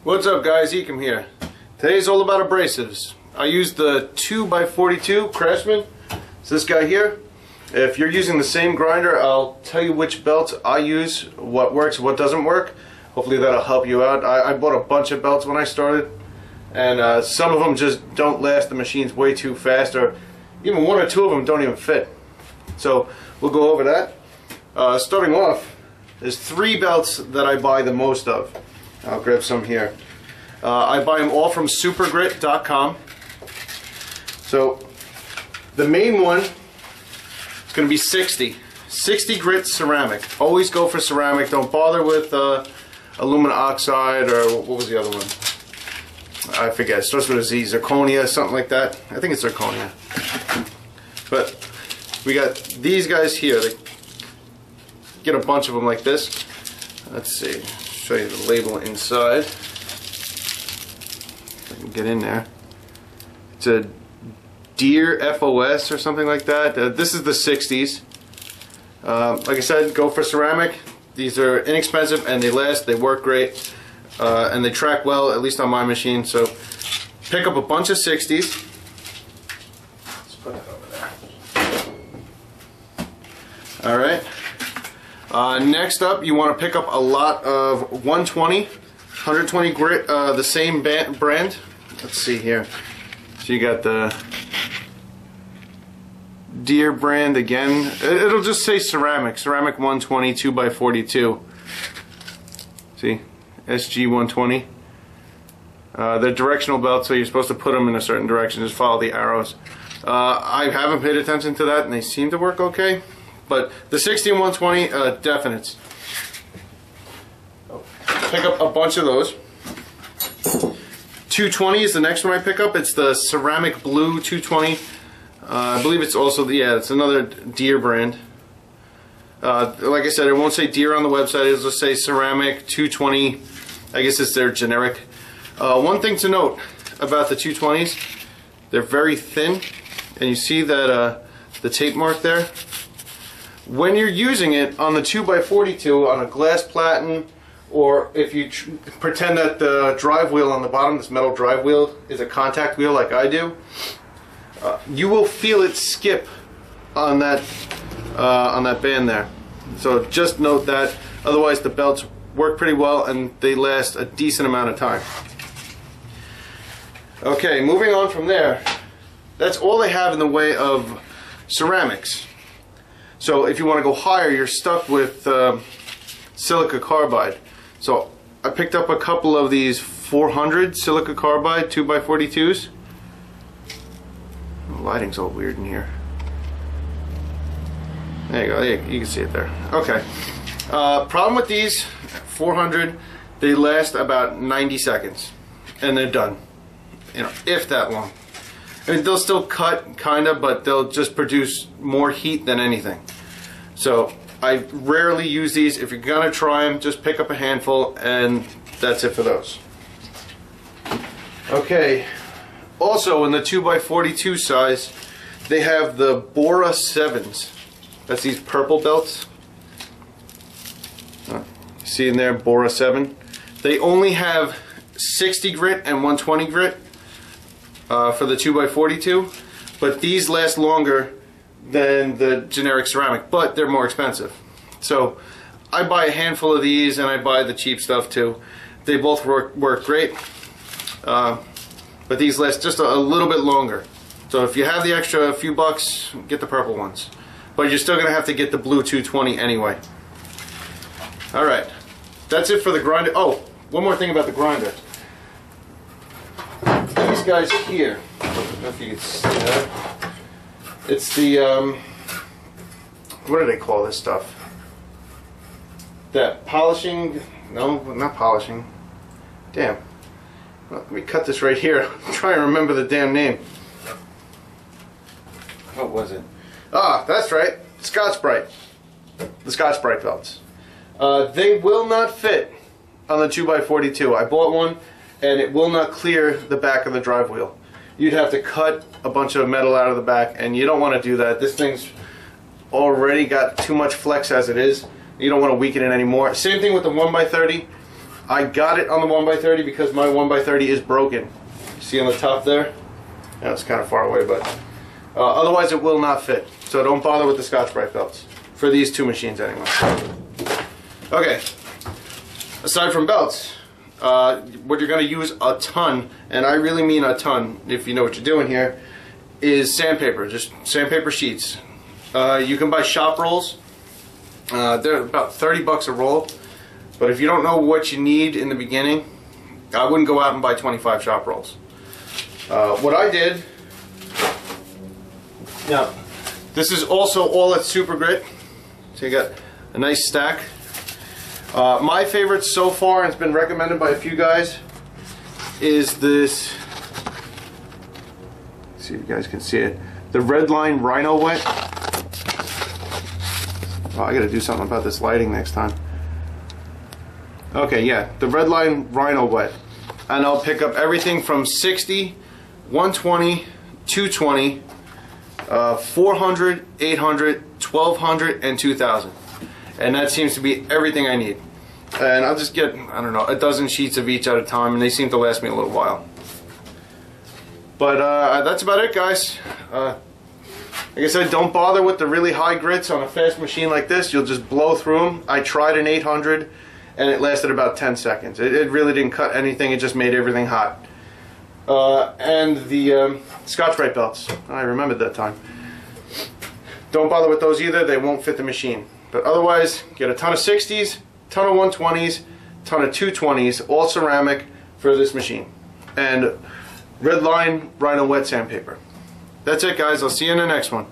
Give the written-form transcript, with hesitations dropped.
What's up guys, Ekim here. Today's all about abrasives. I use the 2x42 Craftsman. It's this guy here. If you're using the same grinder, I'll tell you which belts I use, what works, what doesn't work. Hopefully that'll help you out. I bought a bunch of belts when I started, and some of them just don't last. The machine's way too fast, or even one or two of them don't even fit. So we'll go over that. Starting off, there's 3 belts that I buy the most of. I'll grab some here. I buy them all from supergrit.com. So the main one is going to be 60 grit ceramic. Always go for ceramic. Don't bother with aluminum oxide, or what was the other one? I forget. It starts with a Z. Zirconia, something like that. I think it's zirconia. But we got these guys here. They get a bunch of them like this. Let's see. Show you the label inside. If I can get in there. It's a Deer FOS or something like that. This is the 60s. Like I said, go for ceramic. These are inexpensive and they last. They work great, and they track well, at least on my machine. So pick up a bunch of 60s. Let's put that over there. All right. Next up, you want to pick up a lot of 120 grit, the same brand. Let's see here. So you got the Deer brand again. It'll just say ceramic 120 2x42. See, SG 120. They're directional belts, so you're supposed to put them in a certain direction. Just follow the arrows. I haven't paid attention to that, and they seem to work okay. But the 60 and 120, definites. Pick up a bunch of those. 220 is the next one I pick up. It's the ceramic blue 220. I believe it's also it's another Deer brand. Like I said, it won't say Deer on the website. It'll just say ceramic 220. I guess it's their generic. One thing to note about the 220s, they're very thin, and you see that the tape mark there. When you're using it on the 2x42 on a glass platen, or if you pretend that the drive wheel on the bottom, this metal drive wheel, is a contact wheel like I do, you will feel it skip on that band there. So just note that. Otherwise, the belts work pretty well and they last a decent amount of time. Okay, moving on from there. That's all they have in the way of ceramics. So if you want to go higher, you're stuck with Silica Carbide. So I picked up a couple of these 400 Silica Carbide 2x42s. The lighting's all weird in here. There you go. You can see it there. Okay. Problem with these 400, they last about 90 seconds, and they're done. You know, if that long. I mean, they'll still cut, kind of, but they'll just produce more heat than anything. So I rarely use these. If you're gonna try them, just pick up a handful, and that's it for those. Okay. Also, in the 2x42 size, they have the Bora 7s. That's these purple belts. See in there, Bora 7. They only have 60 grit and 120 grit for the 2x42, but these last longer than the generic ceramic, but they're more expensive. So I buy a handful of these, and I buy the cheap stuff too. They both work great. But these last just a little bit longer. So if you have the extra few bucks, get the purple ones. But you're still going to have to get the blue 220 anyway. Alright, that's it for the grinder. Oh, one more thing about the grinder. These guys here, I don't know if you can see that. It's the, what do they call this stuff? That polishing, no, not polishing. Damn. Well, let me cut this right here. I'm trying to remember the damn name. What was it? Ah, that's right. Scotch Brite. The Scotch Brite belts. They will not fit on the 2x42. I bought one, and it will not clear the back of the drive wheel. You'd have to cut a bunch of metal out of the back, and you don't want to do that. This thing's already got too much flex as it is. You don't want to weaken it anymore. Same thing with the 1x30. I got it on the 1x30 because my 1x30 is broken. See on the top there? Yeah, it's kind of far away, but otherwise it will not fit. So don't bother with the Scotch Brite belts for these two machines anyway. Okay, aside from belts, what you're going to use a ton, and I really mean a ton if you know what you're doing here, is sandpaper, just sandpaper sheets. You can buy shop rolls. They're about 30 bucks a roll, but if you don't know what you need in the beginning, I wouldn't go out and buy 25 shop rolls. What I did, now this is also all at Super Grit, so you got a nice stack. My favorite so far, and it's been recommended by a few guys, is this, let's see if you guys can see it, the Red Line Rhino Wet. Oh, I gotta do something about this lighting next time. Okay, yeah, the Red Line Rhino Wet. And I'll pick up everything from 60, 120, 220, 400, 800, 1200, and 2000. And that seems to be everything I need. And I'll just get, I don't know, a dozen sheets of each at a time, and they seem to last me a little while. But that's about it, guys. Like I said, don't bother with the really high grits on a fast machine like this. You'll just blow through them. I tried an 800 and it lasted about 10 seconds. It really didn't cut anything. It just made everything hot. And the Scotch Brite belts. I remembered that time. Don't bother with those either. They won't fit the machine. But otherwise, get a ton of 60s, ton of 120s, ton of 220s, all ceramic for this machine. And Red Line Rhino Wet Sandpaper. That's it, guys. I'll see you in the next one.